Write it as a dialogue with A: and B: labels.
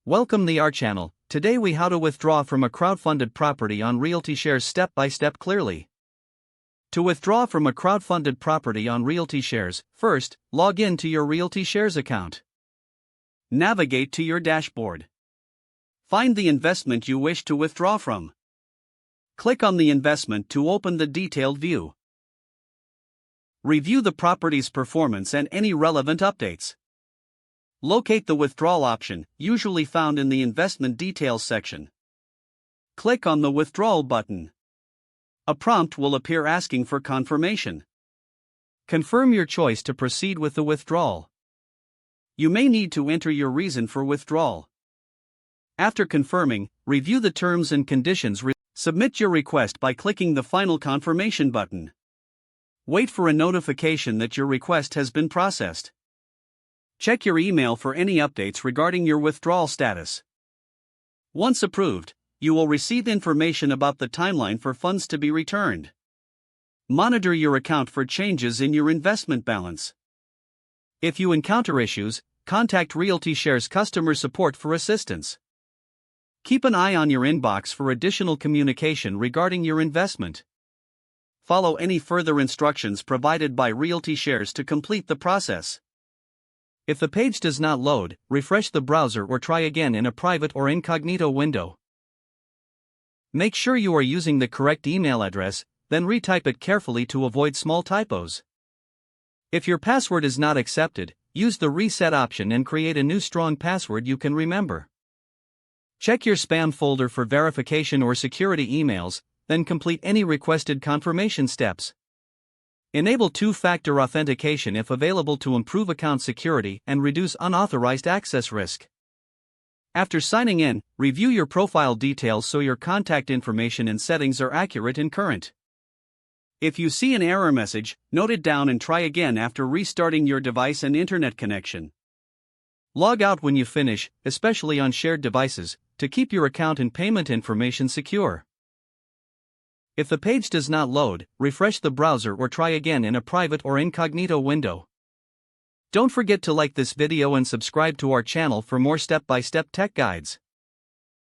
A: Welcome to our channel. Today we how to withdraw from a crowdfunded property on RealtyShares step by step clearly. To withdraw from a crowdfunded property on RealtyShares, first, log in to your RealtyShares account. Navigate to your dashboard. Find the investment you wish to withdraw from. Click on the investment to open the detailed view. Review the property's performance and any relevant updates. Locate the withdrawal option, usually found in the investment details section. Click on the withdrawal button. A prompt will appear asking for confirmation. Confirm your choice to proceed with the withdrawal. You may need to enter your reason for withdrawal. After confirming, review the terms and conditions. Submit your request by clicking the final confirmation button. Wait for a notification that your request has been processed. Check your email for any updates regarding your withdrawal status. Once approved, you will receive information about the timeline for funds to be returned. Monitor your account for changes in your investment balance. If you encounter issues, contact RealtyShares customer support for assistance. Keep an eye on your inbox for additional communication regarding your investment. Follow any further instructions provided by RealtyShares to complete the process. If the page does not load, refresh the browser or try again in a private or incognito window. Make sure you are using the correct email address, then retype it carefully to avoid small typos. If your password is not accepted, use the reset option and create a new strong password you can remember. Check your spam folder for verification or security emails, then complete any requested confirmation steps. Enable two-factor authentication if available to improve account security and reduce unauthorized access risk. After signing in, review your profile details so your contact information and settings are accurate and current. If you see an error message, note it down and try again after restarting your device and internet connection. Log out when you finish, especially on shared devices, to keep your account and payment information secure. If the page does not load, refresh the browser or try again in a private or incognito window. Don't forget to like this video and subscribe to our channel for more step-by-step tech guides.